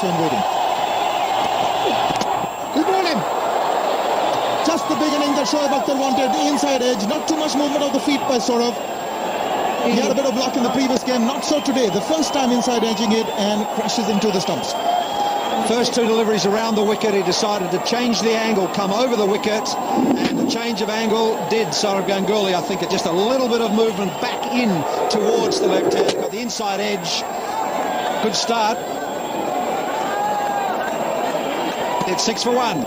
batsman waiting. He bowled him. Just the beginning that Shoaib Akhtar wanted. The inside edge. Not too much movement of the feet by Saurav. He had a bit of luck in the previous game. Not so today. The first time inside edging it and crashes into the stumps. First two deliveries around the wicket, he decided to change the angle, come over the wicket, and the change of angle did Sourav Ganguly. I think just a little bit of movement back in towards the left hand. Got the inside edge. Good start. It's 6 for 1.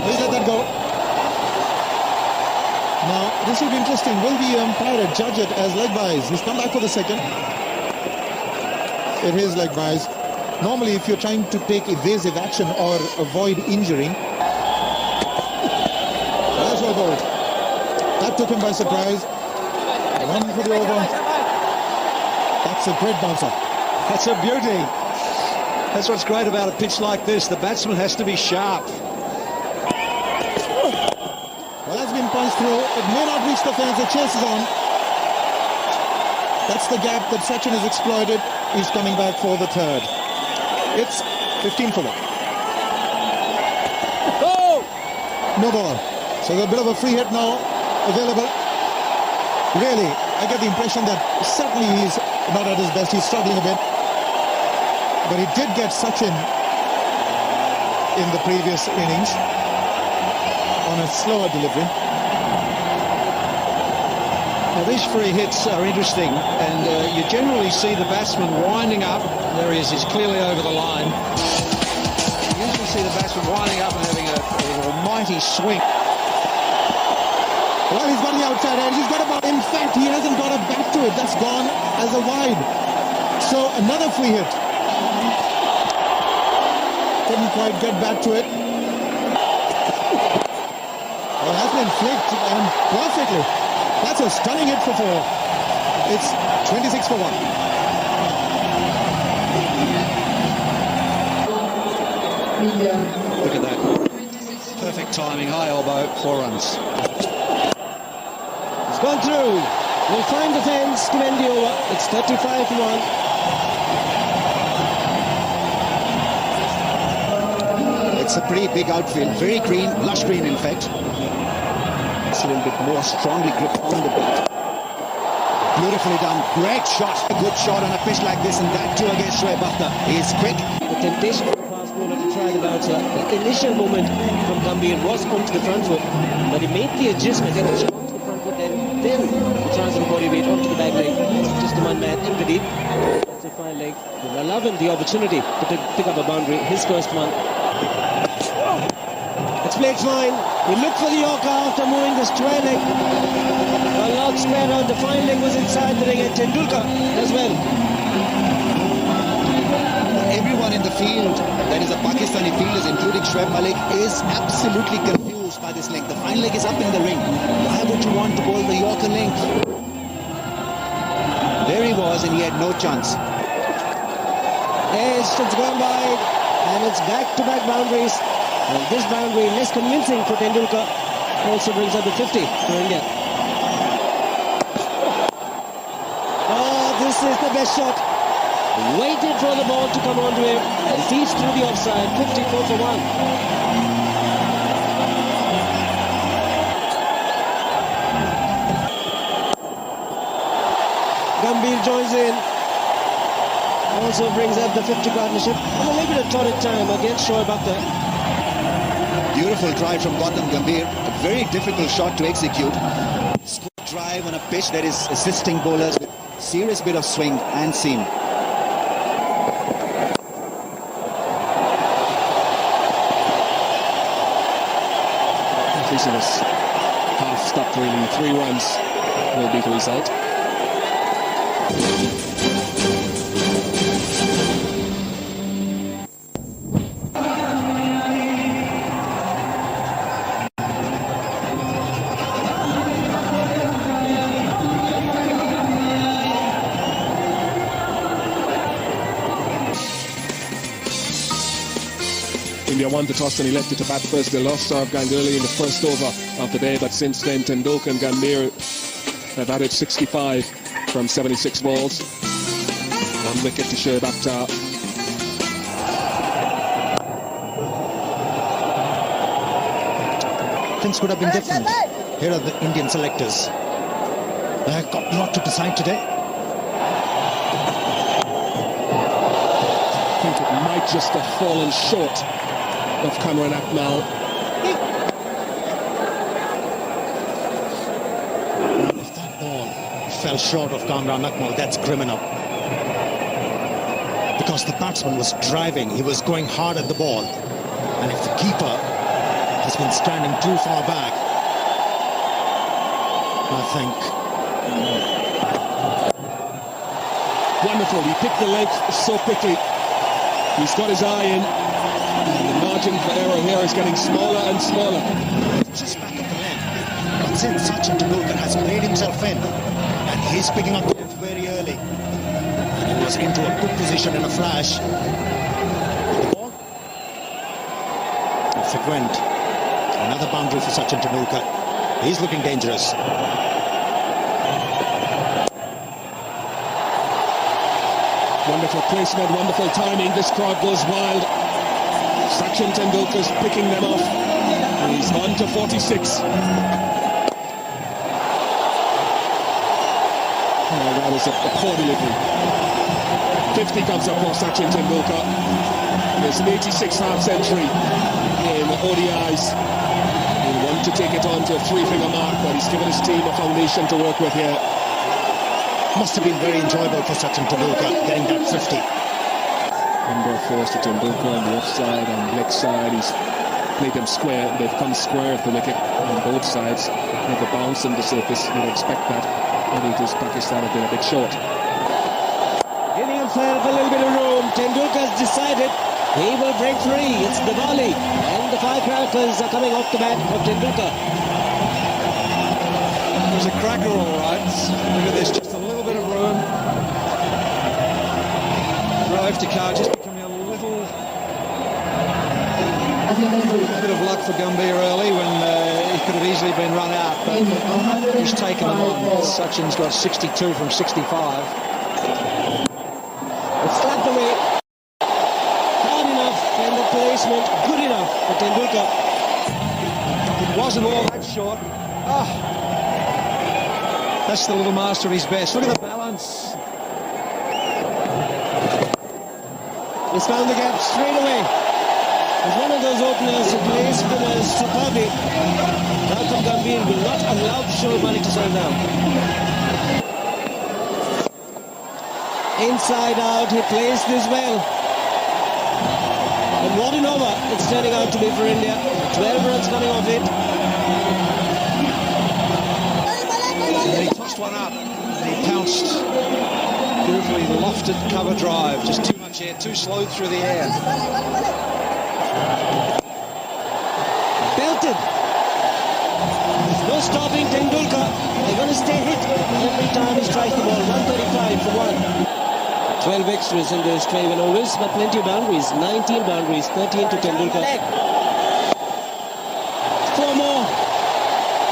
Please let that go. Now, this will be interesting. Will the umpire judge it as leg byes? He's come back for the second. It is leg byes. Normally, if you're trying to take evasive action or avoid injury, that's well bowled. That took him by surprise. One for the over. That's a great bouncer. That's a beauty. That's what's great about a pitch like this. The batsman has to be sharp. Well, that's been punched through. It may not reach the fence. The chase is on. That's the gap that Sachin has exploited. He's coming back for the third. It's 15 for 1. Oh! No ball. So there's a bit of a free hit now available. Really, I get the impression that certainly he's not at his best. He's struggling a bit. But he did get Sachin in the previous innings on a slower delivery. Now, these free hits are interesting, and you generally see the batsman winding up. There he is, he's clearly over the line. You usually see the batsman winding up and having an almighty swing. Well, he's got the outside edge. He's got a ball. In fact, he hasn't got a back to it. That's gone as a wide. So another free hit. Couldn't quite get back to it. Well, that's been flicked perfectly. That's a stunning hit for 4. It's 26 for 1. Look at that. Perfect timing, high elbow, 4 runs. It's gone through. Will find the fence to end the over. It's 35 for 1. It's a pretty big outfield, very green, lush green in fact. It's a little bit more strongly gripped on the bat. Beautifully done, great shot. A good shot on a pitch like this, and that too against Shoaib Akhtar. He's quick. The temptation for the fast bowler to try the bouncer. The initial movement from Gambhir was onto the front foot, but he made the adjustment and onto the front foot, and then the transfer body weight onto the back leg. Just the one man, AFRIDI. That's a fine leg. Will allow him the opportunity to pick up a boundary. His first one. It's played fine. He looked for the Yorker after moving the square leg. A lot square out. The fine leg was inside the ring, and Tendulkar as well. Everyone in the field, that is the Pakistani fielders, including Shoaib Malik, is absolutely confused by this length. The fine leg is up in the ring. Why would you want to bowl the Yorker length? There he was, and he had no chance. It's gone wide, and it's back-to-back boundaries. And this boundary, less convincing for Tendulkar, also brings up the 50 for India. Oh, this is the best shot. Waited for the ball to come onto him, and sees through the offside. 54 for 1. Gambhir joins in. Also brings up the 50 partnership. And a little bit of torrid time against Shoaib Akhtar. Beautiful drive from Gautam Gambhir. A very difficult shot to execute. Square drive on a pitch that is assisting bowlers with serious bit of swing and seam. This half stop for him. 3 runs will be the result. India won the toss and elected to bat first. They lost Sourav Ganguly in the first over of the day, but since then Tendulkar and Gambhir have added 65 from 76 balls. 1 wicket to Shoaib Akhtar. Things could have been different. Here are the Indian selectors. They have got a lot to decide today. I think it might just have fallen short of Kamran Akmal. If that ball fell short of Kamran Akmal, that's criminal. Because the batsman was driving, he was going hard at the ball. And if the keeper has been standing too far back, I think... Wonderful, he picked the length so quickly. He's got his eye in. And the margin for error here is getting smaller and smaller. Just back of the length. But since Sachin Tendulkar has played himself in, and he's picking up the ball very early, and he was into a good position in a flash. The ball. Off it went. Another boundary for Sachin Tendulkar. He's looking dangerous. Wonderful placement, wonderful timing. This crowd goes wild. Sachin Tendulkar's picking them off. He's on to 46. Oh, that is a poor delivery. 50 comes up for Sachin Tendulkar. There's an 86th half century in ODIs. He wanted to take it on to a 3-finger mark, but he's given his team a foundation to work with here. Must have been very enjoyable for Sachin Tendulkar getting that 50. Number 4 to Tendulkar on the offside and leg side. He's played them square. They've come square at the wicket on both sides. With the bounce on the surface, you'd expect that. Maybe it is Pakistan have been a bit short. Giving himself a little bit of room. Tendulkar's decided he will break free. It's Diwali, and the firecrackers are coming off the bat of Tendulkar. It was a cracker, all right. Look at this, just a little bit of room. Drove to car, just becoming a little bit of luck for Gambhir early when he could have easily been run out, but he's taken them on. Sachin's got 62 from 65. It's slapped away. Hard enough, and the placement good enough for Tendulkar. It wasn't all that short. That's the little master of his best. Look at the balance. He's found the gap straight away. He's one of those openers who plays spinners superbly. Gautam Gambhir will not allow Shoaib Malik to settle down. Inside out, he plays this well. And what an over it's turning out to be for India. 12 runs coming off it. And he tossed one up. And he pounced. Beautifully lofted cover drive. Just too much air, too slow through the air. Belted. There's no stopping Tendulkar. They're going to stay hit every time he strikes the ball. 135 for 1. 12 extras in those 21 overs, but plenty of boundaries. 19 boundaries, 13 to Tendulkar. 4 more.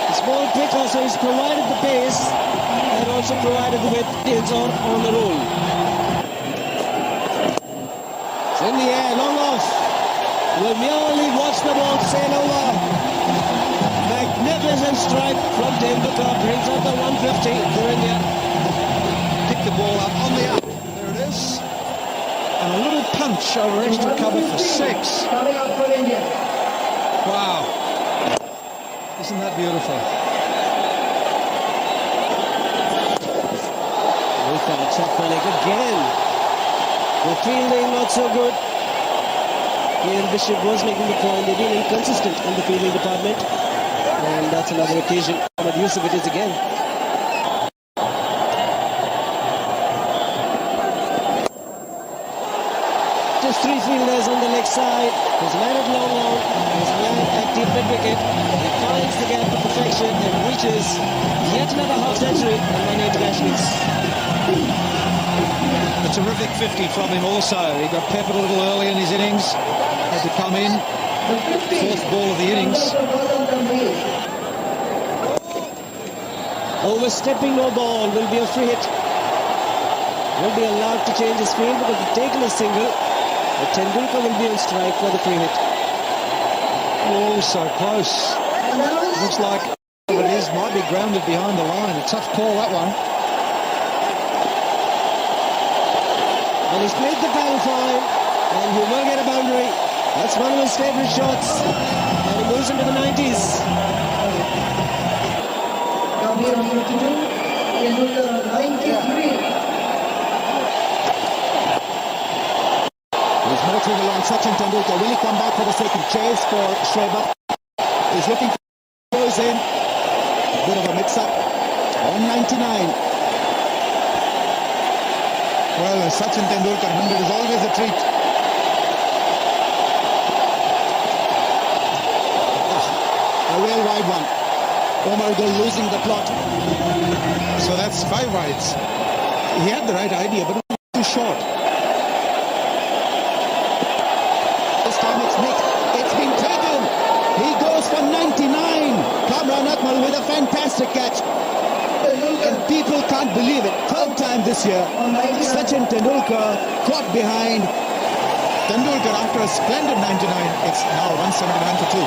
It's ball quicker, so he's provided the pace and also provided the width. It's on the roll. It's in the air, long off. Will merely watch the ball sail over. Magnificent strike from Tendulkar brings up the 150 for India. Pick the ball up on the up. There it is. And a little punch over extra cover for 6. Wow. Isn't that beautiful? Look at the top Malik again. The fielding not so good. Ian Bishop was making the point. They've been inconsistent in the fielding department. And that's another occasion. But Yusuf it is again. Just 3 fielders on the leg side. There's a man at long on. There's a man at deep mid wicket. He finds the gap to perfection and reaches yet another half century and many internationals. A terrific 50 from him also. He got peppered a little early in his innings. Had to come in. 4th ball of the innings. Overstepping no ball will be a free hit. Will be allowed to change his field because he's taken a single. But Tendulkar will be on strike for the free hit. Oh, so close. Looks like it is, might be grounded behind the line. A tough call, that one. And he's played the ball fine, and he will get a boundary. That's one of his favourite shots, and he moves into the 90s. He's motoring along Sachin Tendulkar. Will he come back for the second chase for Shoaib? He's looking for goes in. Bit of a mix-up. 199. Well, Sachin Tendulkar 100 is always a treat. A real wide one. Omar Gul losing the plot. So that's 5 wides. He had the right idea, but it was too short. This time it's nicked. It's been taken. He goes for 99. Kamran Akmal with a fantastic catch. And people can't believe it. 3rd time this year. Sachin Tendulkar caught behind. Tendulkar after a splendid 99. It's now 179 for 2.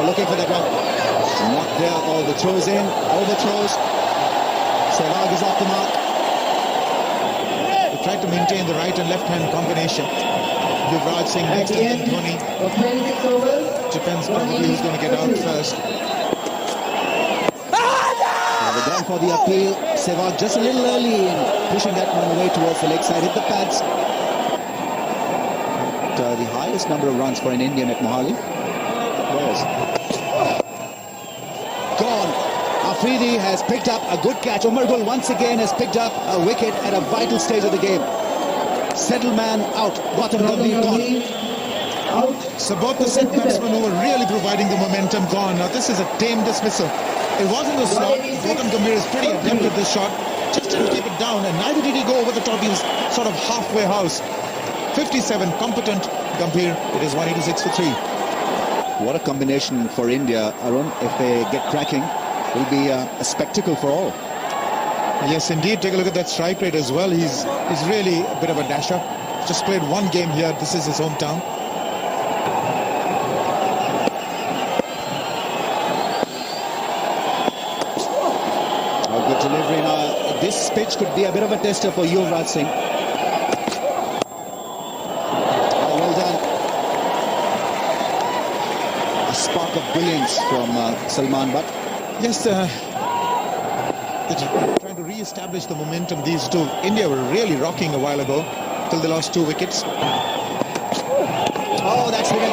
Looking for that one. Not there. All the throws in. Overthrows. Sehwag is off the mark. He tried to maintain the right and left hand combination. Yuvraj Singh next and then Dhoni. Depends probably who's going to get out first. They're going for the appeal. Sehwag just a little early in pushing that one away towards the leg side. Hit the pads. The highest number of runs for an Indian at Mohali. Players. Gone. Afridi has picked up a good catch. Omar Gul once again has picked up a wicket at a vital stage of the game. Settleman out. Gautam Gambhir gone. So both the set batsmen who were really providing the momentum gone. Now this is a tame dismissal. It wasn't a slot. Gautam Gambhir is pretty adept at this shot. Just didn't keep it down, and neither did he go over the top. He was sort of halfway house. 57 competent Gambhir. It is 186 for 3. What a combination for India, Arun. If they get cracking, it will be a spectacle for all. Yes, indeed. Take a look at that strike rate as well. He's really a bit of a dasher. Just played one game here. This is his hometown. A good delivery now. This pitch could be a bit of a tester for Yuvraj Singh. Well done. A spark of brilliance from Salman Butt. Yes, they're trying to re-establish the momentum, these two. India were really rocking a while ago till they lost 2 wickets. Oh, that's hidden.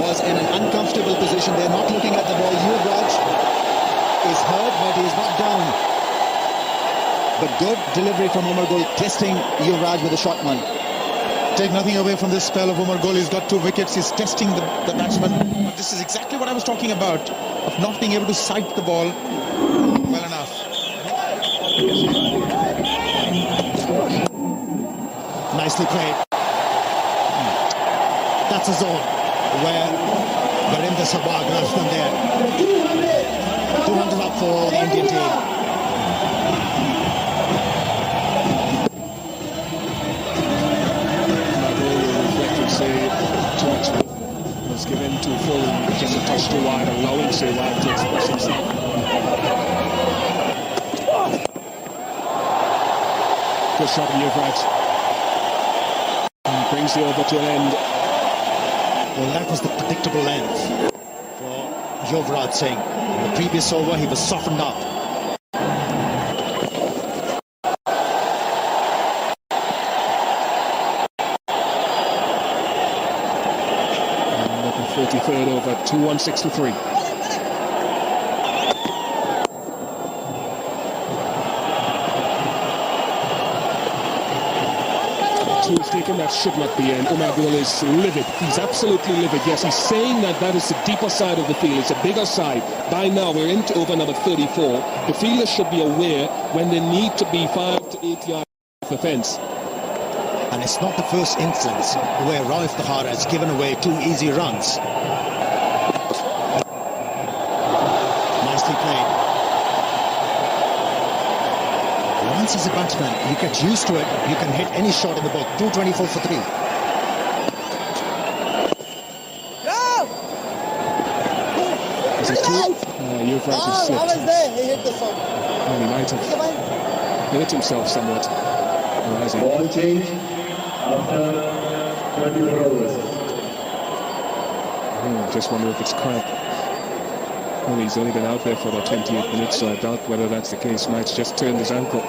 Was in an uncomfortable position. They're not looking at the ball. Yuvraj is hurt, but he's not down. But good delivery from Omar Gul, testing Yuvraj with a short one. Take nothing away from this spell of Omar Gul. He's got 2 wickets. He's testing the batsman. But this is exactly what I was talking about, of not being able to sight the ball well enough. Nicely played. That's a zone where Virendra Sehwag runs from there. 200 up for the Indian team. Was given to full, just a touch too wide, allowing Sehwag to express himself. Good shot from Yuvraj. Brings the over to an end. Well, that was the predictable length for Yuvraj Singh. In the previous over, he was softened up. 33rd over, 2-1-63. Two's taken, that should not be in. Omar Gul is livid. He's absolutely livid. Yes, he's saying that is the deeper side of the field. It's a bigger side. By now, we're into over number 34. The fielders should be aware when they need to be 5 to 8 yards off the fence. And it's not the first instance where Raif Tahar has given away 2 easy runs. Nicely played. Once as a batsman, you get used to it, you can hit any shot in the book. 224 for 3. Is it true? You've right, he slipped. I was there, he hit the song. Well, he might have hurt himself somewhat. Or has he? Ball change after 24 overs. Just wonder if it's cramp. Well, he's only been out there for about 28 minutes, so I doubt whether that's the case. Might's just turned his ankle.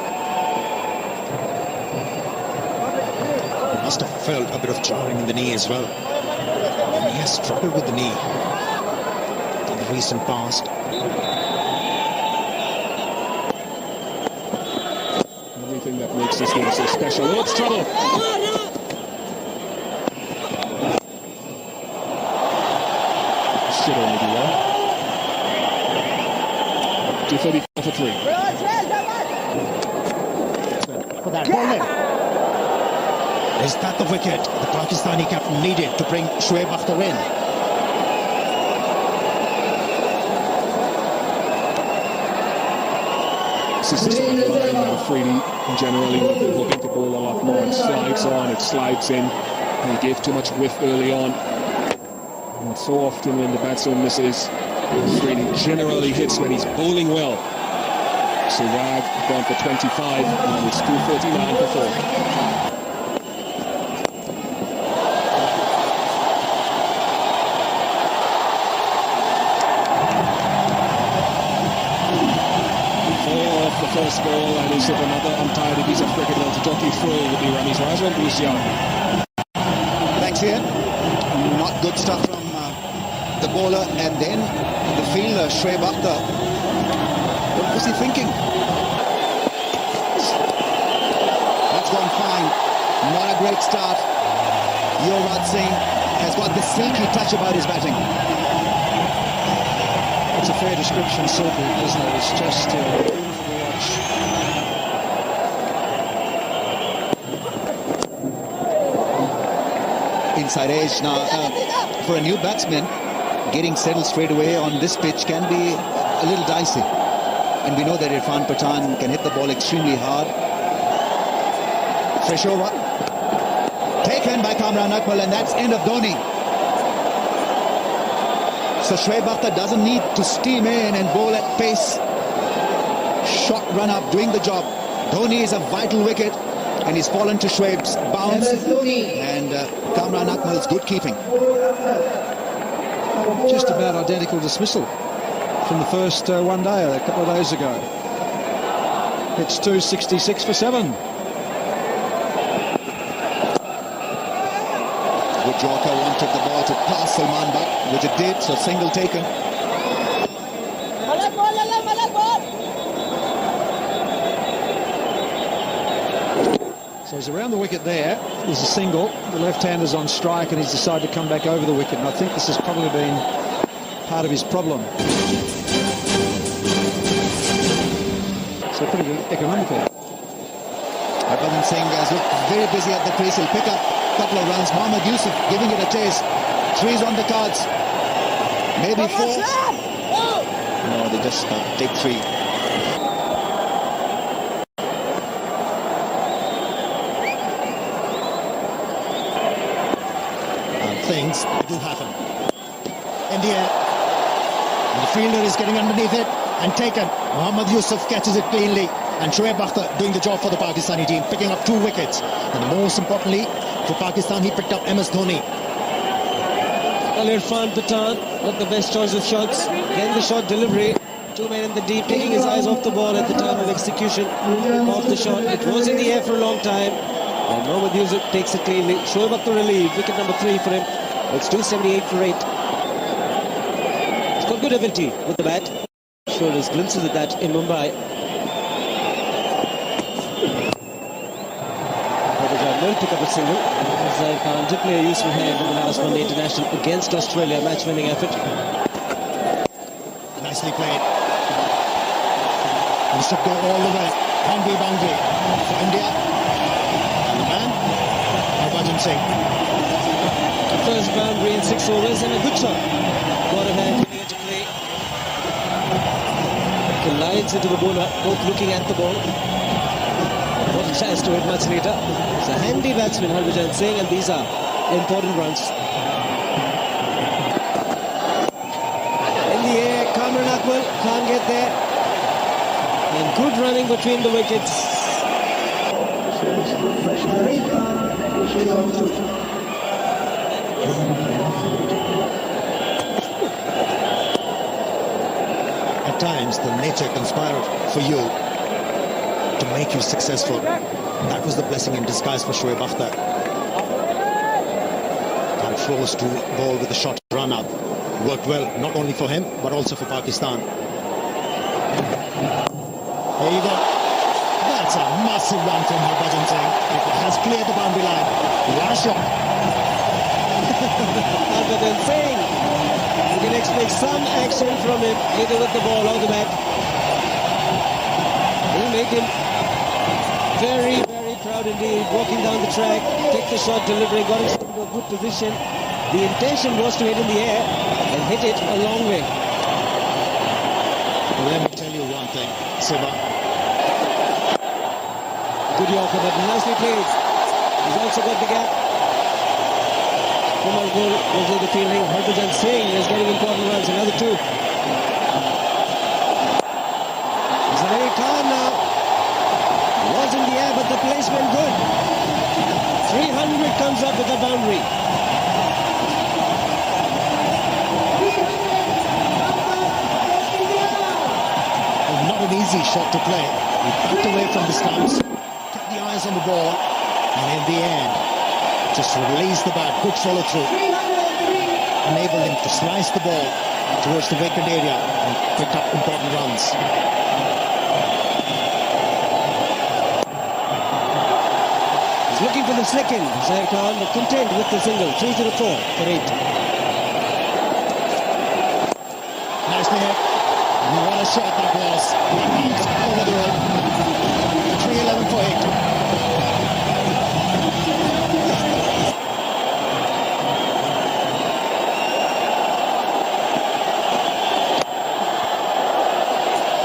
Must have felt a bit of jarring in the knee as well. And he has struggled with the knee in the recent past. Everything that makes this game so special. Oh, it's trouble! Should only be one. 234 for 3. For that ball in. Is that the wicket the Pakistani captain needed to bring Shoaib Akhtar in? This is just like AFRIDI generally would have been hoping to bowl a lot more. It slides on, it slides in, and he gave too much whiff early on. And so often when the batsman misses, AFRIDI generally hits when he's bowling well. So Rag gone for 25, and it's 249 for 4. First ball, and he's hit another untidy piece of cricket. To jockey through with the Ramis Razwan Bhusian. Thanks, Ian. Not good stuff from the bowler, and then the fielder, Shoaib Akhtar. What was he thinking? That's gone fine. Not a great start. Yuvraj Singh has got the silky touch about his batting. It's a fair description, silky, isn't it? It's just beautiful to watch. Inside edge now. For a new batsman, getting settled straight away on this pitch can be a little dicey. And we know that Irfan Pathan can hit the ball extremely hard. Fresh over. Taken by Kamran Akmal, and that's end of Dhoni. So Shoaib Akhtar doesn't need to steam in and bowl at pace. Shot run up, doing the job. Dhoni is a vital wicket, and he's fallen to Shoaib's bounce. And Kamran Akmal's good keeping. Just about identical dismissal from the first one day, a couple of days ago. It's 266 for 7. Good Yorker wanted the ball to pass Salman Butt, which it did, so single taken. So he's around the wicket there. There's a single. The left-hander's on strike, and he's decided to come back over the wicket. And I think this has probably been part of his problem. So pretty good economical. Harbhajan Singh has looked very busy at the crease. He'll pick up a couple of runs. Mohammad Yusuf giving it a chase. 3's on the cards. Maybe 4. No, they just take 3. Things will happen. In the air. And the fielder is getting underneath it and taken. Mohammad Yusuf catches it cleanly. And Shoaib Akhtar doing the job for the Pakistani team, picking up 2 wickets. And most importantly, for Pakistan, he picked up MS Dhoni. Well, Irfan Pathan, not the best choice of shots. Again, the shot delivery. 2 men in the deep, taking his eyes off the ball at the time of execution of the shot. It was in the air for a long time. And Mohammad Yusuf takes it cleanly. Shoaib Akhtar relieved. Wicket number 3 for him. It's 278 for 8. He's got good ability with the bat. Sure, there's glimpses of that in Mumbai. Will pick up a single. Zaid Khan did play a useful hand in the last one-day international against Australia, match-winning effort. Nicely played. This should go all the way. Boundary for India. And the man, Harbhajan Singh. First boundary in 6 overs and a good shot. Got a man putting it to play. collides into the bowler, both looking at the ball. Both tries to it much later. It's a handy batsman, Harbhajan Singh, and these are important runs. In the air, Kamran Akmal can't get there. And good running between the wickets. At times, the nature conspired for you to make you successful. That was the blessing in disguise for Shoaib Akhtar. And froze to bowl with a short run up. Worked well, not only for him, but also for Pakistan. There you go. That's a massive run from Harbhajan Singh. It has cleared the boundary line. What a shot. Harbhajan Singh. You can expect some action from him, either with the ball or the bat. Will make him very, very proud indeed. Walking down the track, take the shot, delivering, got himself into a good position. The intention was to hit in the air and hit it a long way. Well, let me tell you one thing, Siva. Good Yorker, but nicely played. He's also got the gap. Kumar Gul was in the fielding. Harbhajan Singh is getting important runs, another two. Zahir Khan now was in the air, but the placement good. 300 comes up with the boundary. Not an easy shot to play. He backed away from the stumps, kept the eyes on the ball, and in the end, just released the bat. Good follow through. Enabled him to slice the ball towards the vacant area and picked up important runs. He's looking for the second. Zahir Khan content with the single. 304 for 8. Nicely hit. What a shot that was. Over the road. 311 for 8.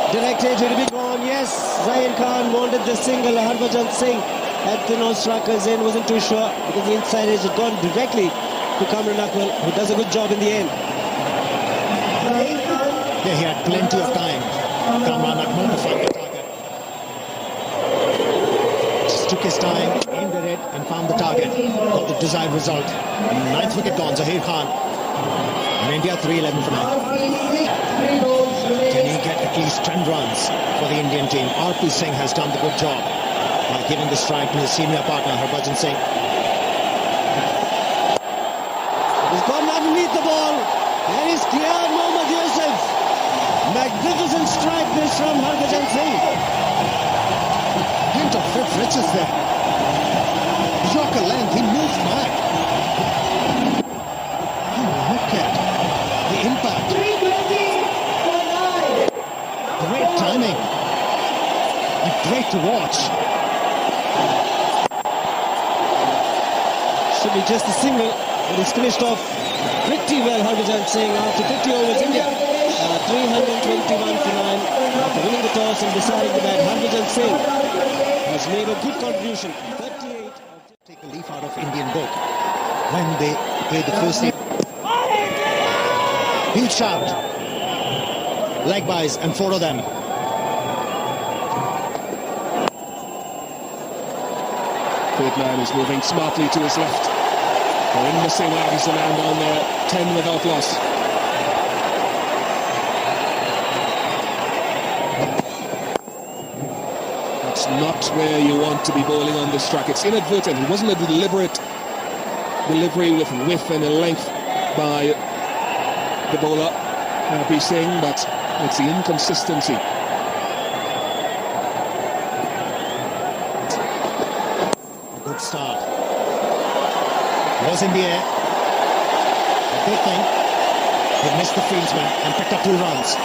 Directed to be gone. Yes, Zahir Khan wanted the single. Harbhajan Singh had the non-strikers in, wasn't too sure because the inside edge had gone directly to Kamran Akmal, who does a good job in the end. Yeah, he had plenty of time. Kamran Akmal to find the target. Just took his time, aimed at it, and found the target. Got the desired result. 9th wicket gone, Zahir Khan. And India 311 for 9. Can he get at least 10 runs for the Indian team? R.P. Singh has done the good job by giving the strike to his senior partner, Harbhajan Singh. He's gone underneath the ball. There is clear Mohammad Yusuf. Magnificent strike this from Harbhajan Singh. Hint of fifth riches there. Yorker length, he moves back. And look at the impact. Great timing. And great to watch. Should be just a single, but he's finished off pretty well. Harbhajan Singh after 50 overs. India 321 for 9 after winning the toss and deciding the bat. Harbhajan Singh has made a good contribution. 38. Take a leaf out of Indian book when they played the first game. Huge shout. Leg buys and 4 of them. Third man is moving smartly to his left. They're in the same line as the man down there. 10 without loss. That's not where you want to be bowling on this track. It's inadvertent. It wasn't a deliberate delivery with width and a length by the bowler, R.P. Singh, but it's the inconsistency. A good start. Was in the air. A good thing. He missed the fieldsman and picked up 2 runs.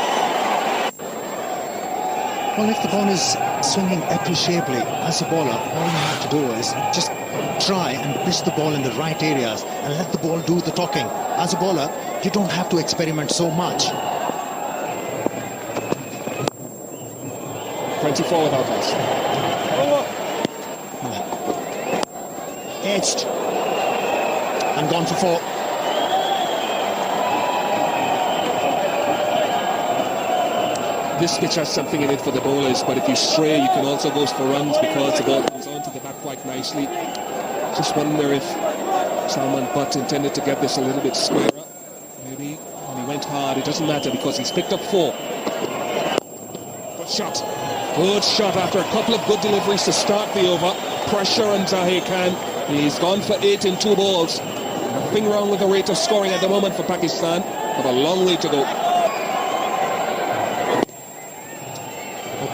Well, if the ball is swinging appreciably as a bowler, all you have to do is just try and pitch the ball in the right areas and let the ball do the talking. As a bowler, you don't have to experiment so much. 24 without us. Edged and gone for 4. This pitch has something in it for the bowlers, but if you stray, you can also go for runs because the ball comes onto the bat quite nicely. Just wonder if Salman Butt intended to get this a little bit squarer. Maybe when he went hard, it doesn't matter because he's picked up 4. Good shot. Good shot after a couple of good deliveries to start the over. Pressure on Zahir Khan. He's gone for 8 in 2 balls. Nothing wrong with the rate of scoring at the moment for Pakistan, but a long way to go.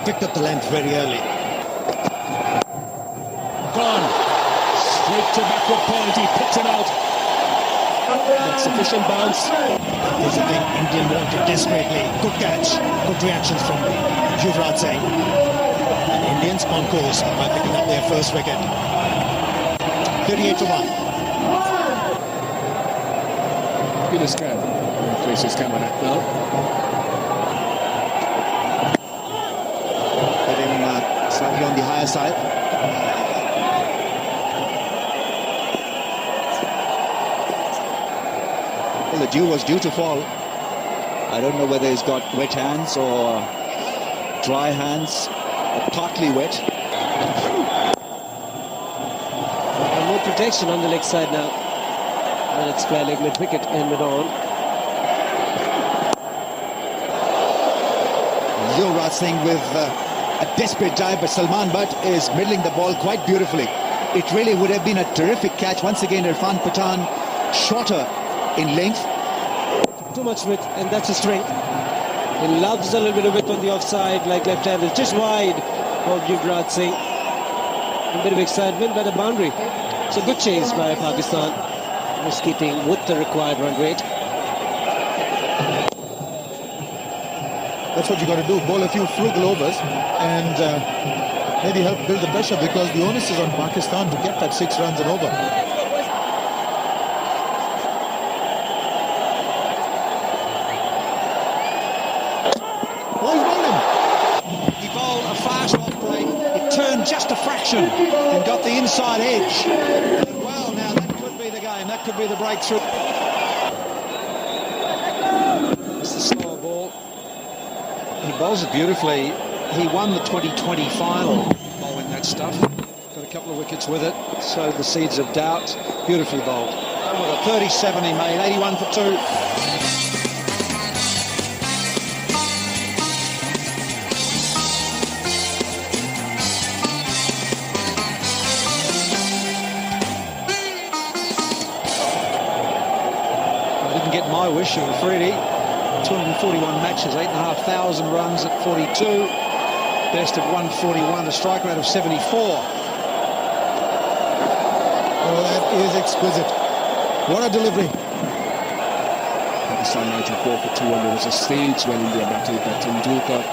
Picked up the length very early. Gone. Straight to backward point. He picked it out. Not sufficient bounce. There's a thing Indian wanted desperately. Good catch. Good reactions from Yuvraj Singh. And Indians on course by picking up their first wicket. 38 for 1. Younis Khan places Cameron at now. Slightly on the higher side. Well, the dew was due to fall. I don't know whether he's got wet hands or dry hands, or partly wet. And more protection on the leg side now. And it's square leg mid-wicket and mid-on. Yuvraj Singh with a desperate dive, but Salman Butt is middling the ball quite beautifully. It really would have been a terrific catch. Once again, Irfan Pathan shorter in length. Too much width, and that's his strength. He loves a little bit of width on the offside, like left-handed, just wide of Yuvraj Singh. A bit of excitement, but a boundary. So good chase by Pakistan. Just keeping with the required run rate. That's what you got to do. Bowl a few frugal overs and maybe help build the pressure, because the onus is on Pakistan to get that 6 runs and over. Oh, he's bowled him. He bowled a fast off break. It turned just a fraction and got the inside edge. And well, now that could be the game. That could be the breakthrough. It's the slower ball. He bowls it beautifully. He won the 2020 final bowling that stuff. Got a couple of wickets with it. Sowed the seeds of doubt. Beautifully bowled. With a 37 he made, 81 for 2. I didn't get my wish of AFRIDI. 241 matches, 8,500 runs at 42. Best of 141, a strike rate of 74. Oh, that is exquisite. What a delivery. Pakistan 94 for 2, and there was a stage when India batted that Tendulkar.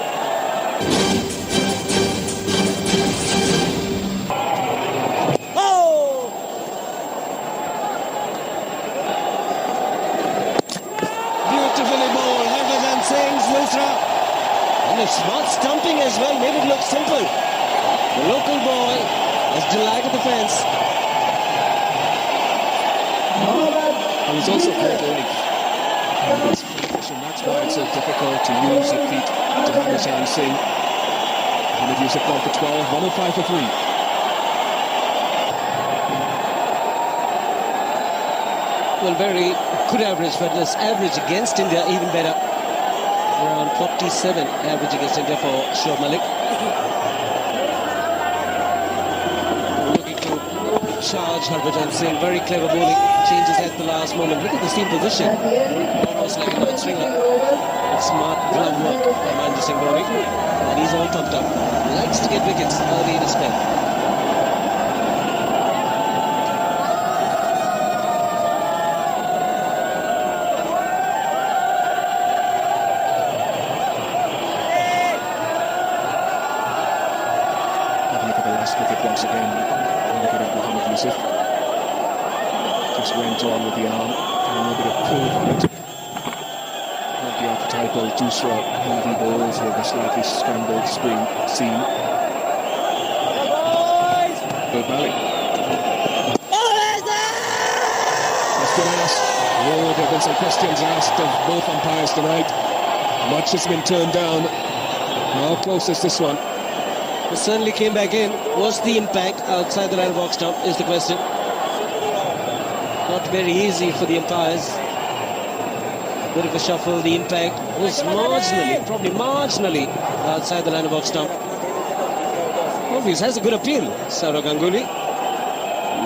And it's not stumping as well, made it look simple. The local boy has delighted the fans. And he's also great bowling. That's why it's so difficult to use the feet to have a chance in. And if Yusuf gone for 12, 105 for 3. Well, very good average, but this average against India even better. Around 47 average against India for Shoaib Malik. Looking to charge Harbhajan Singh. Very clever bowling. Changes at the last moment. Look at the seam position. Almost like a non-stringer. Smart glove work by Mahendra Singh Dhoni. And he's all pumped up. Likes to get wickets early in his spell. Wicket once again. Looking at Mohammad Yusuf. Just went on with the arm and a little bit of pull on it. Not the appetite Michael Dusra, heavy balls with a slightly scrambled seam. Good Malik. Question asked. Oh, there have been some questions asked of both umpires tonight. Much has been turned down. How close is this one? It certainly came back in. What's the impact outside the line of box stump is the question. Not very easy for the umpires. Bit of a shuffle. The impact was marginally, probably marginally outside the line of box stump. Obviously has a good appeal, Sourav Ganguly.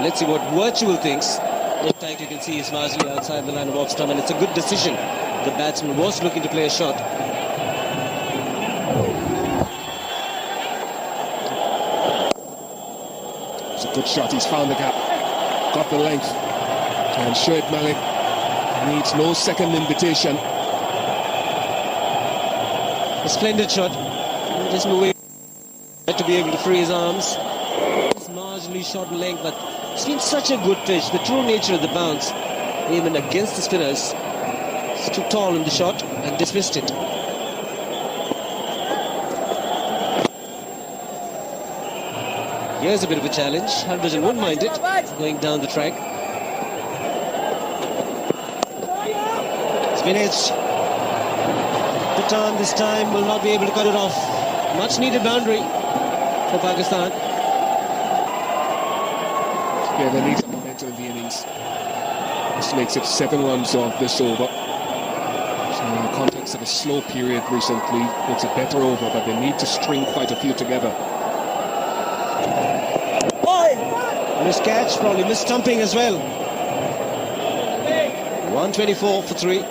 Let's see what Virtual thinks. Impact, you can see, is marginally outside the line of box stump, and it's a good decision. The batsman was looking to play a shot. It's a good shot. He's found the gap, got the length, and Shoaib Malik needs no second invitation. A splendid shot. Just moving to be able to free his arms. It's marginally short in length, but it's been such a good pitch. The true nature of the bounce, even against the spinners, it's too tall in the shot and dismissed it. Here's a bit of a challenge. Harbhajan won't mind it, going down the track. Spin edge. Pathan this time will not be able to cut it off. Much needed boundary for Pakistan. Yeah, they need some momentum in the innings. This makes it 7 runs off this over. So in the context of a slow period recently, it's a better over, but they need to string quite a few together. Missed catch, probably missed stumping as well. 124 for 3.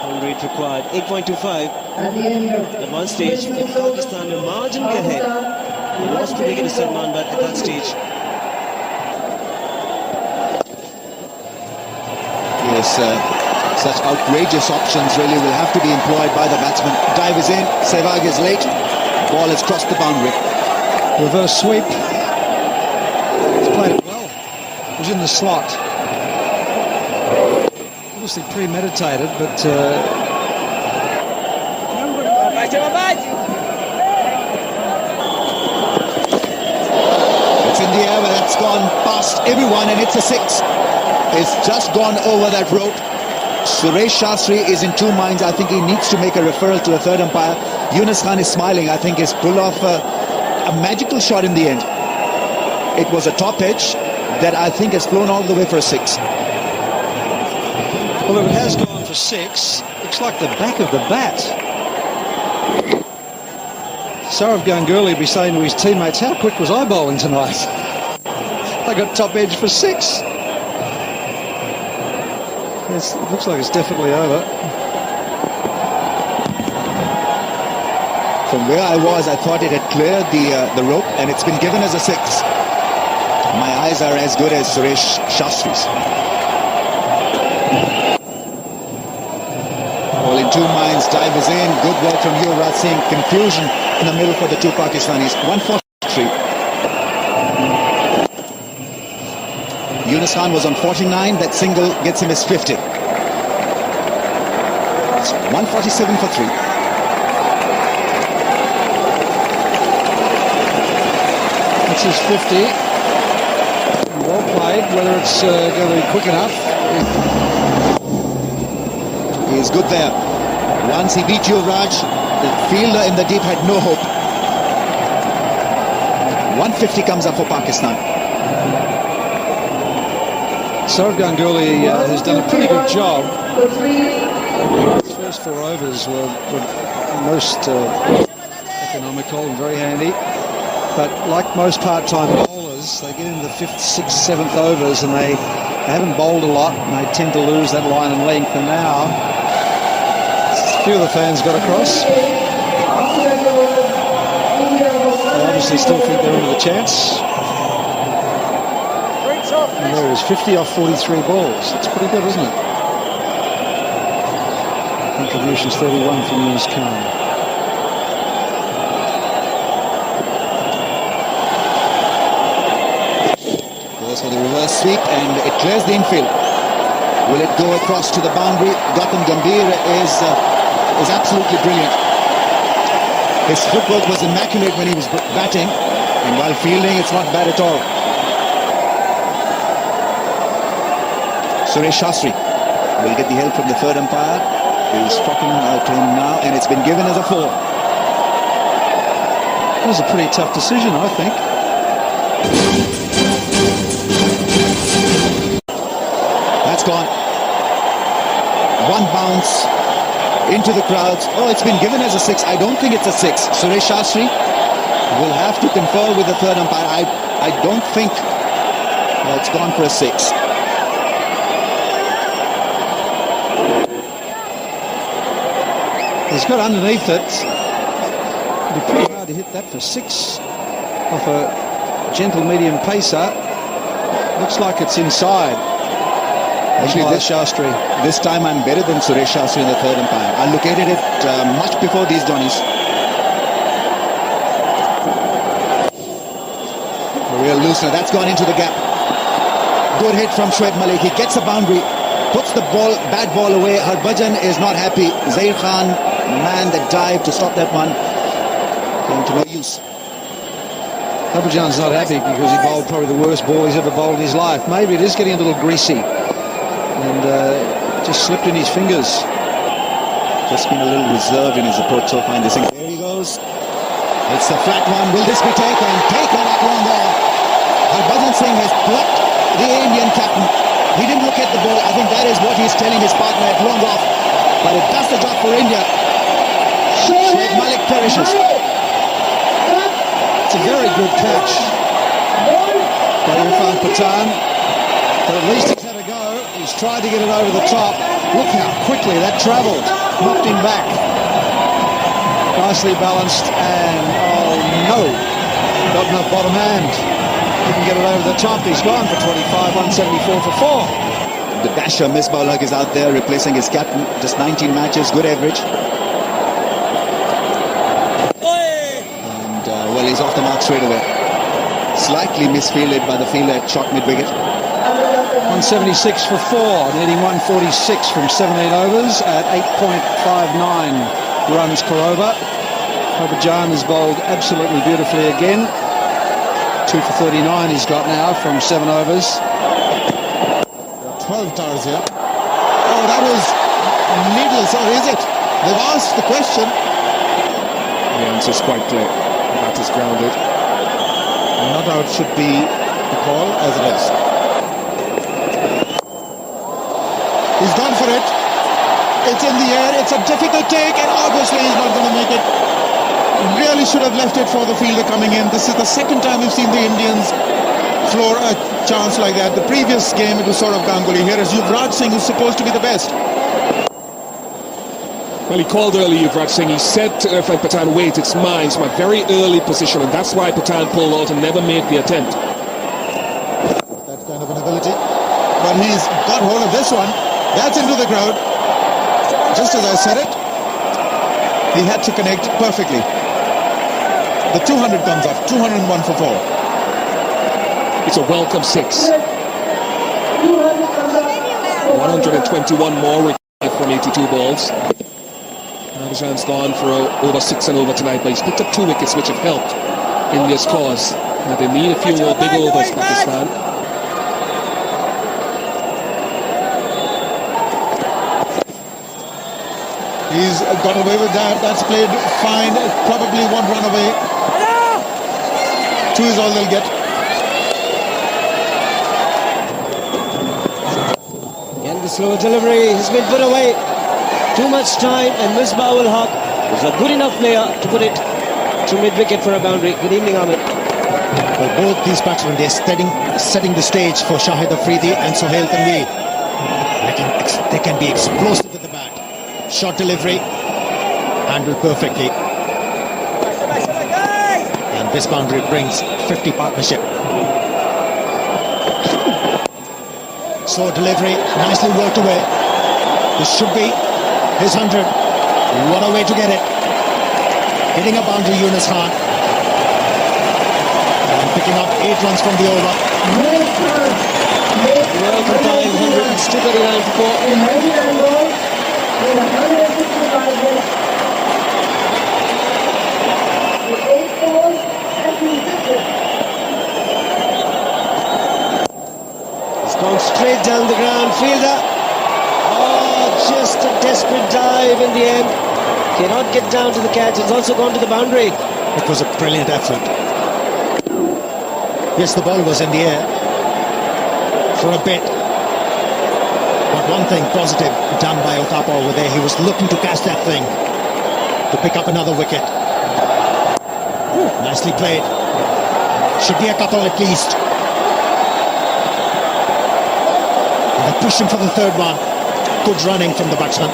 Rate required 8.25 at one stage. Pakistan were marginally ahead. He was to make it to Salman, but at that stage. Yes, such outrageous options really will have to be employed by the batsman. Dive is in, Sehwag is late, ball has crossed the boundary. Reverse sweep. He's played it well. It was in the slot. Obviously premeditated, but It's in the air, but that's gone past everyone, and it's a 6. It's just gone over that rope. Suresh Shastri is in two minds. I think he needs to make a referral to a third umpire. Younis Khan is smiling. I think he's pulled off a magical shot in the end. It was a top edge that I think has flown all the way for a 6. well, if it has gone for 6, looks like the back of the bat. Sourav Ganguly will be saying to his teammates, how quick was I bowling tonight? I got top edge for 6. It looks like it's definitely over. From where I was, I thought it had cleared the rope, and it's been given as a 6. My eyes are as good as Suresh Shastri's. Well, in two minds, dive is in. Good work from Yuvraj Singh. Confusion in the middle for the two Pakistanis. 143. Younis Khan was on 49. That single gets him his 50. It's 147 for 3. That's his 50. Well played. Whether it's going to be quick enough. He's good there. Once he beat Yuvraj, the fielder in the deep had no hope. 150 comes up for Pakistan. Sourav Ganguly has done a pretty good job. His first 4 overs were most economical and very handy. But like most part-time bowlers, they get into the 5th, 6th, 7th overs and they haven't bowled a lot and they tend to lose that line and length. And now, a few of the fans got across. They obviously still think they're into the chance. And there it is, 50 off 43 balls. That's pretty good, isn't it? Contributions 31 from Younis Khan. Goes for the reverse sweep, and it clears the infield. Will it go across to the boundary? Gautam Gambhir is absolutely brilliant. His footwork was immaculate when he was batting, and while fielding, it's not bad at all. Suresh Shastri will get the help from the third umpire. He's talking to him now, and it's been given as a 4. That was a pretty tough decision, I think. That's gone. One bounce into the crowds. Oh, it's been given as a 6. I don't think it's a 6. Suresh Shastri will have to confer with the third umpire. I don't think it's gone for a 6. He's got underneath it. It'd be pretty hard to hit that for 6 off a gentle medium pacer. Looks like it's inside. Actually, this time I'm better than Suresh Shastri in the third umpire. I located it much before these Johnnies. A real loosener. That's gone into the gap. Good hit from Shoaib Malik. He gets a boundary, puts the bad ball away. Harbhajan is not happy. Zair Khan, man, that dive to stop that one came to no use. Harbhajan's not happy because he bowled probably the worst ball he's ever bowled in his life. Maybe it is getting a little greasy and just slipped in his fingers. Just been a little reserved in his approach so far in this inning. There he goes. It's the flat one. Will this be taken? Taken at long off. Harbhajan Singh has plucked the Indian captain. He didn't look at the ball. I think that is what he's telling his partner at long off. But it does the job for India. Shoaib Malik perishes. It's a very good catch by Irfan Pathan. But at least he's had a go. He's tried to get it over the top. Look how quickly that travelled. Knocked him back. Nicely balanced, and oh no, not enough bottom hand. Didn't get it over the top. He's gone for 25, 174 for 4. The dasher Misbah Ulhaq is out there replacing his captain. Just 19 matches, good average. And well, he's off the mark straight away. Slightly misfielded by the fielder at short mid-wicket. 176 for 4, needing 146 from 17 overs at 8.59 runs per over. Harbhajan has bowled absolutely beautifully again. 2 for 39 he's got now from 7 overs. 12 towers here. Oh, that was needless, or is it? They've asked the question. The answer is quite clear. That is grounded. Not out should be the call, as it is. He's gone for it. It's in the air. It's a difficult take, and obviously he's not going to make it. Really should have left it for the fielder coming in. This is the second time we've seen the Indians floor a chance like that. The previous game, it was sort of Ganguly. Here is Yuvraj Singh, who's supposed to be the best. Well, he called early Yuvraj Singh. He said to Irfan Pathan, wait, it's mine. It's my very early position, and that's why Pathan pulled out and never made the attempt. That kind of an ability. But he's got hold of this one. That's into the crowd. Just as I said it, he had to connect perfectly. The 200 comes off. 201 for 4. It's a welcome 6. 121 more from 82 balls. Harbhajan's gone for over 6 and over tonight, but he's picked up 2 wickets, which have helped India's cause. Now they need a few more big overs, Pakistan. He's got away with that. That's played fine. Probably won't run away. 2 is all they'll get. And the slow delivery has been put away. Too much time, and Misbah Ulhaq is a good enough player to put it to mid-wicket for a boundary. Good evening, Ahmed. Well, both these batsmen, they're setting the stage for Shahid Afridi and Sohail Tanveer. They can be explosive with the bat. Short delivery, handled perfectly. And this boundary brings 50 partnership. So delivery, nicely worked away. This should be his 100. What a way to get it. Hitting a boundary, Younis Khan. And picking up 8 runs from the over. Well, wickets, 239 for 4. In heavy handball, with 165 hits. With 8 balls and 2 sixes. It's gone straight down the ground. Fielder. Oh, just a desperate dive in the end. Cannot get down to the catch. It's also gone to the boundary. It was a brilliant effort. Yes, the ball was in the air for a bit. But one thing positive done by Otapa over there, he was looking to catch that thing, to pick up another wicket. Nicely played. Should be a couple at least. And they're pushing for the third one. Good running from the batsman.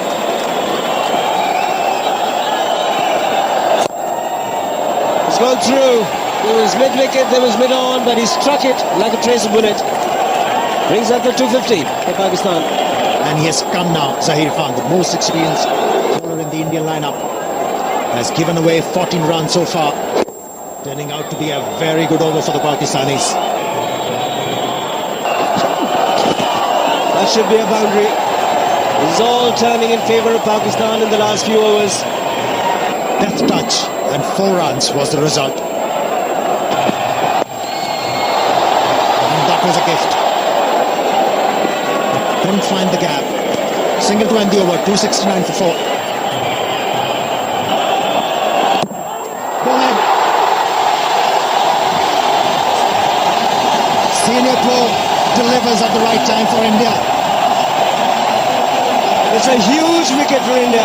It's gone through. There was mid-wicket, there was mid-on, but he struck it like a tracer bullet. Brings up the 250 for Pakistan. And he has come now, Zahir Khan, the most experienced bowler in the Indian lineup. Has given away 14 runs so far. Turning out to be a very good over for the Pakistanis. That should be a boundary. This is all turning in favour of Pakistan in the last few overs. Death touch and 4 runs was the result. And that was a gift. Couldn't find the gap. Single to end the over, 269 for 4. Ball in. Senior pro delivers at the right time for India. It's a huge wicket for India.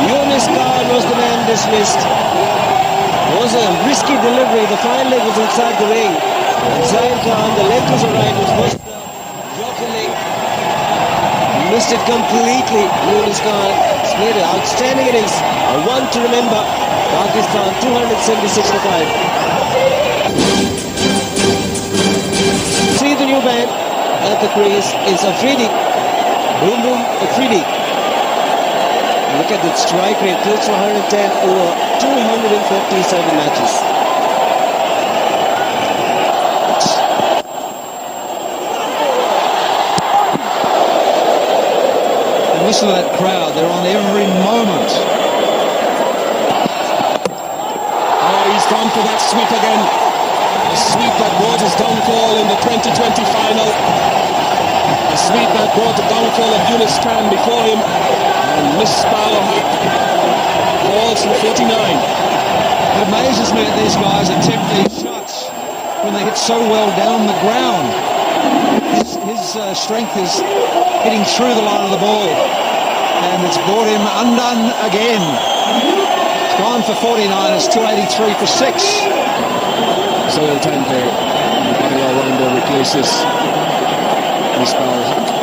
Younis Khan was the man dismissed. It was a risky delivery. The fine leg was inside the ring. And Zahir Khan, the leg was alright. It was the Yorker leg. Missed it completely. Younis Khan has played an outstanding innings. A one to remember. Pakistan 276 for 5. See the new band at the crease is AFRIDI. Boom boom AFRIDI. Look at that strike rate, close to 110 over 257 matches. And listen to that crowd, they're on every moment. Oh, he's gone for that sweep again. The sweep that brought his downfall in the 2020 final. A sweep that brought the downfall of Younis Khan before him. And Misbah falls for 49. It amazes me that these guys attempt these shots when they hit so well down the ground. His strength is hitting through the line of the ball, and it's brought him undone again. It's gone for 49, it's 283 for 6. Soil time there. The body all-rounder replaces Misbah.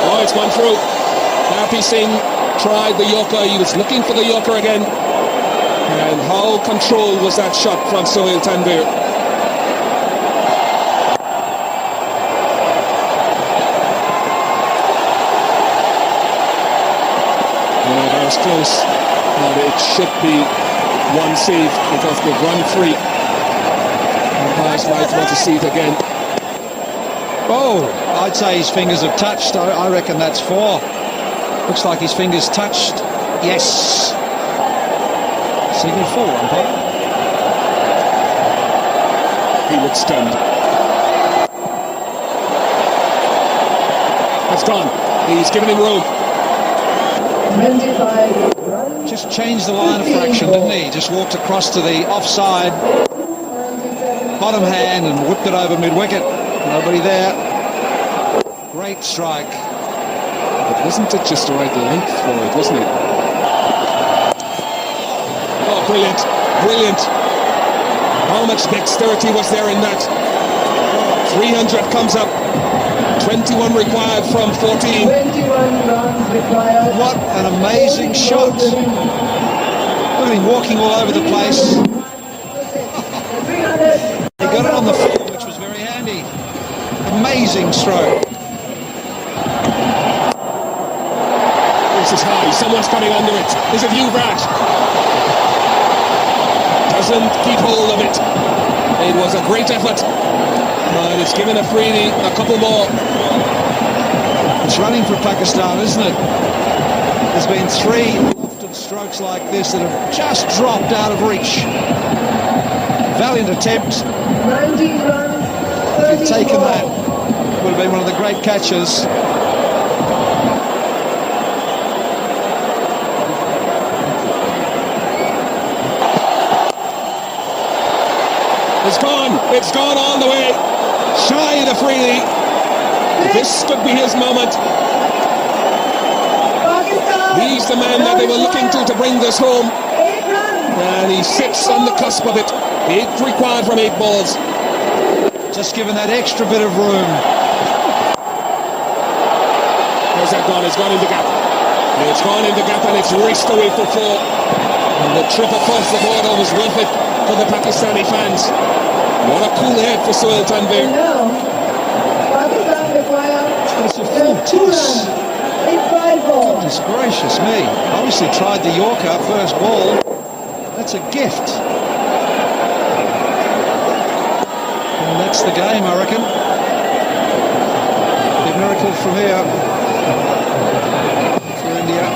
Oh, it's gone through. Happy Singh tried the Yorker. He was looking for the Yorker again. And how controlled was that shot from Sohail Tanvir? Oh, that was close. But it should be one save because they've run free. Umpires might want to see it again. Oh, I'd say his fingers have touched. I reckon that's 4. Looks like his fingers touched. Yes. Signal 4, umpire. He looks stunned. That's gone. He's given him room. 25 runs. Just changed the line of fraction, didn't he? Just walked across to the offside bottom hand and whipped it over mid-wicket. Nobody there. Great strike. But wasn't it just the right length for it, wasn't it? Oh, brilliant. Brilliant. How much dexterity was there in that? 300 comes up. 21 required from 14. 21 runs required. What an amazing shot. Look at him walking all over the place. He got it on the field, which was very handy. Amazing stroke. This is high. Someone's coming under it. Is it you, Brad? Doesn't keep hold of it. It was a great effort, but it's given AFRIDI a couple more. It's running for Pakistan, isn't it? There's been 3 lofted strokes like this that have just dropped out of reach. Valiant attempt. 19 runs, If he'd taken 34. that, would have been one of the great catches. It's gone all the way. Shahid AFRIDI. This could be his moment. Pakistan. He's the man that they were looking to bring this home. 8 runs. And he sits on the cusp of it. 8 required from 8 balls. Just given that extra bit of room. Where's that gone? It's gone in the gap. It's gone in the gap and it's raced away for 4. And the trip across the border was worth it for the Pakistani fans. What a cool head for Sohail Tanvir. Now, Pakistan requires It's a full 2 toss. runs in 5 balls. Goodness gracious me. Obviously tried the Yorker first ball. That's a gift. And that's the game, I reckon. A miracle from here for India.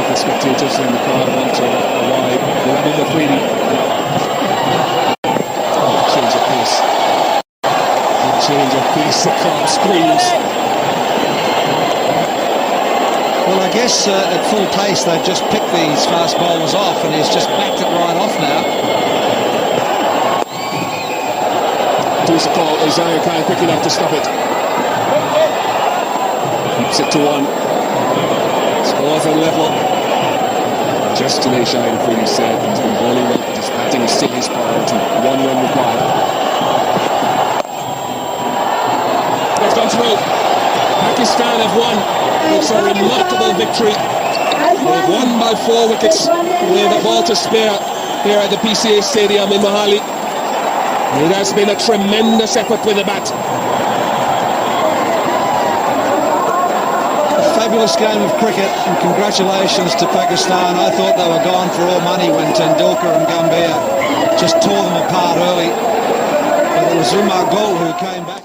The spectators in the crowd want to arrive. They'll be AFRIDI. Change of pace. Change of pace. The crowd screams. Well, I guess at full pace they've just picked these fast bowlers off, and he's just backed it right off now. Who's the call? Is Younis Khan quick enough to stop it? Keeps it to 1. Scores on level. Just today, Shahid AFRIDI said he's been bowling well, but his batting is still his priority. 1 run required. It's gone through. Pakistan have won. It's a remarkable victory. They've won by 4 wickets with a ball to spare here at the PCA Stadium in Mohali. It has been a tremendous effort with the bat. Fabulous game of cricket, and congratulations to Pakistan. I thought they were gone for all money when Tendulkar and Gambhir just tore them apart early. But it was Umar Gul who came back.